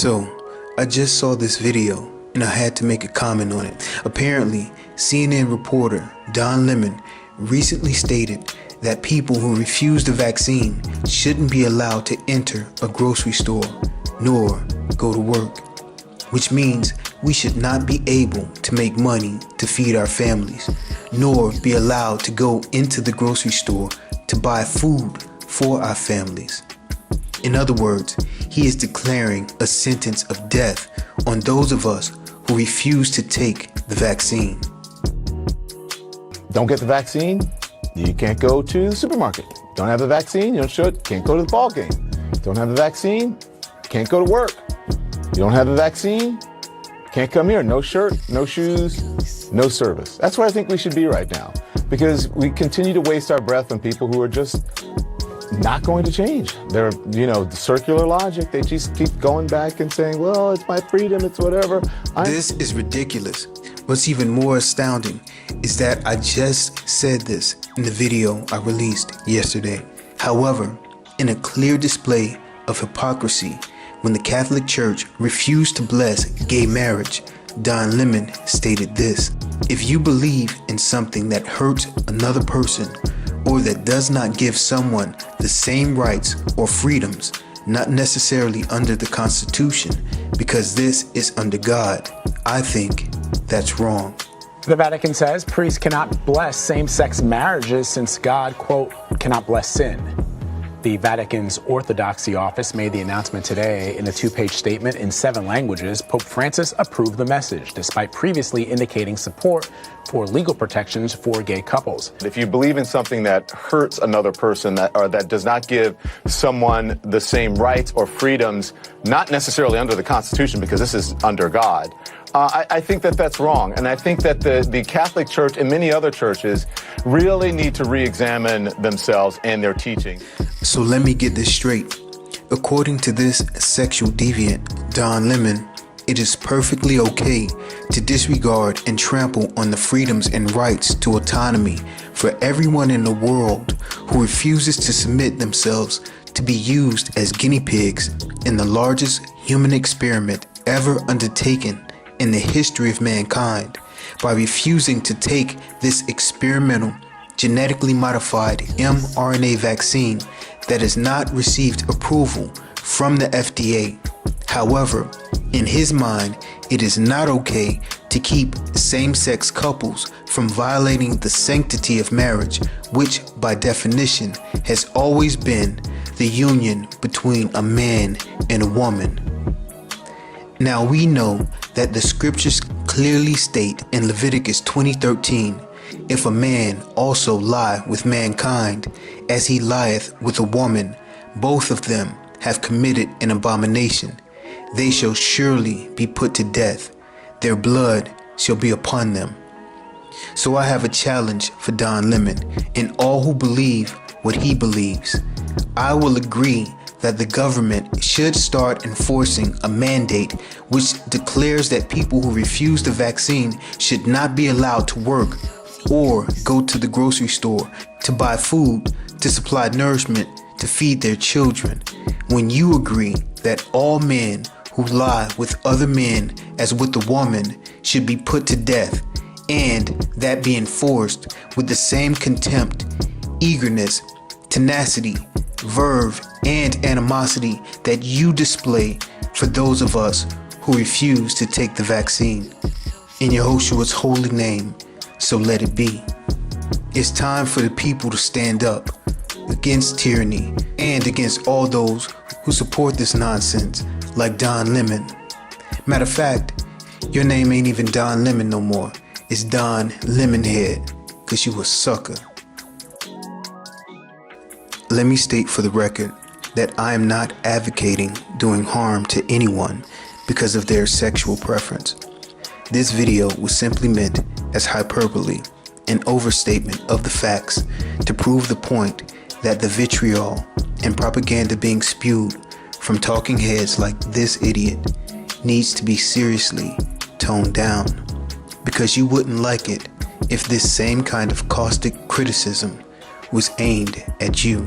So, I just saw this video and I had to make a comment on it. Apparently, CNN reporter Don Lemon recently stated that people who refuse the vaccine shouldn't be allowed to enter a grocery store nor go to work, which means we should not be able to make money to feed our families, nor be allowed to go into the grocery store to buy food for our families. In other words, he is declaring a sentence of death on those of us who refuse to take the vaccine. Don't get the vaccine, you can't go to the supermarket. Don't have the vaccine, can't go to the ball game. Don't have the vaccine, can't go to work. You don't have the vaccine, can't come here. No shirt, no shoes, no service. That's where I think we should be right now, because we continue to waste our breath on people who are just not going to change. They're, the circular logic. They just keep going back and saying, well, it's my freedom, it's whatever. This is ridiculous. What's even more astounding is that I just said this in the video I released yesterday. However, in a clear display of hypocrisy, when the Catholic Church refused to bless gay marriage, Don Lemon stated this: if you believe in something that hurts another person, or that does not give someone the same rights or freedoms, not necessarily under the Constitution, because this is under God, I think that's wrong. The Vatican says priests cannot bless same-sex marriages since God, quote, cannot bless sin. The Vatican's Orthodoxy office made the announcement today in a 2-page statement in 7 languages. Pope Francis approved the message, despite previously indicating support for legal protections for gay couples. If you believe in something that hurts another person, that does not give someone the same rights or freedoms, not necessarily under the Constitution, because this is under God, I think that that's wrong. And I think that the Catholic Church and many other churches really need to re-examine themselves and their teaching. So let me get this straight. According to this sexual deviant, Don Lemon, it is perfectly okay to disregard and trample on the freedoms and rights to autonomy for everyone in the world who refuses to submit themselves to be used as guinea pigs in the largest human experiment ever undertaken in the history of mankind, by refusing to take this experimental genetically modified mRNA vaccine that has not received approval from the FDA. However, in his mind, it is not okay to keep same-sex couples from violating the sanctity of marriage, which by definition has always been the union between a man and a woman. Now we know that the scriptures clearly state in Leviticus 20:13, if a man also lie with mankind as he lieth with a woman, both of them have committed an abomination. They shall surely be put to death. Their blood shall be upon them. So I have a challenge for Don Lemon and all who believe what he believes. I will agree that the government should start enforcing a mandate which declares that people who refuse the vaccine should not be allowed to work or go to the grocery store to buy food, to supply nourishment, to feed their children. When you agree that all men who lie with other men as with a woman should be put to death, and that be enforced with the same contempt, eagerness, tenacity, verve, and animosity that you display for those of us who refuse to take the vaccine. In Yahushua's holy name, so let it be. It's time for the people to stand up against tyranny and against all those who support this nonsense, like Don Lemon. Matter of fact, your name ain't even Don Lemon no more. It's Don Lemonhead, cause you a sucker. Let me state for the record that I am not advocating doing harm to anyone because of their sexual preference. This video was simply meant as hyperbole, an overstatement of the facts to prove the point that the vitriol and propaganda being spewed from talking heads like this idiot needs to be seriously toned down, because you wouldn't like it if this same kind of caustic criticism was aimed at you.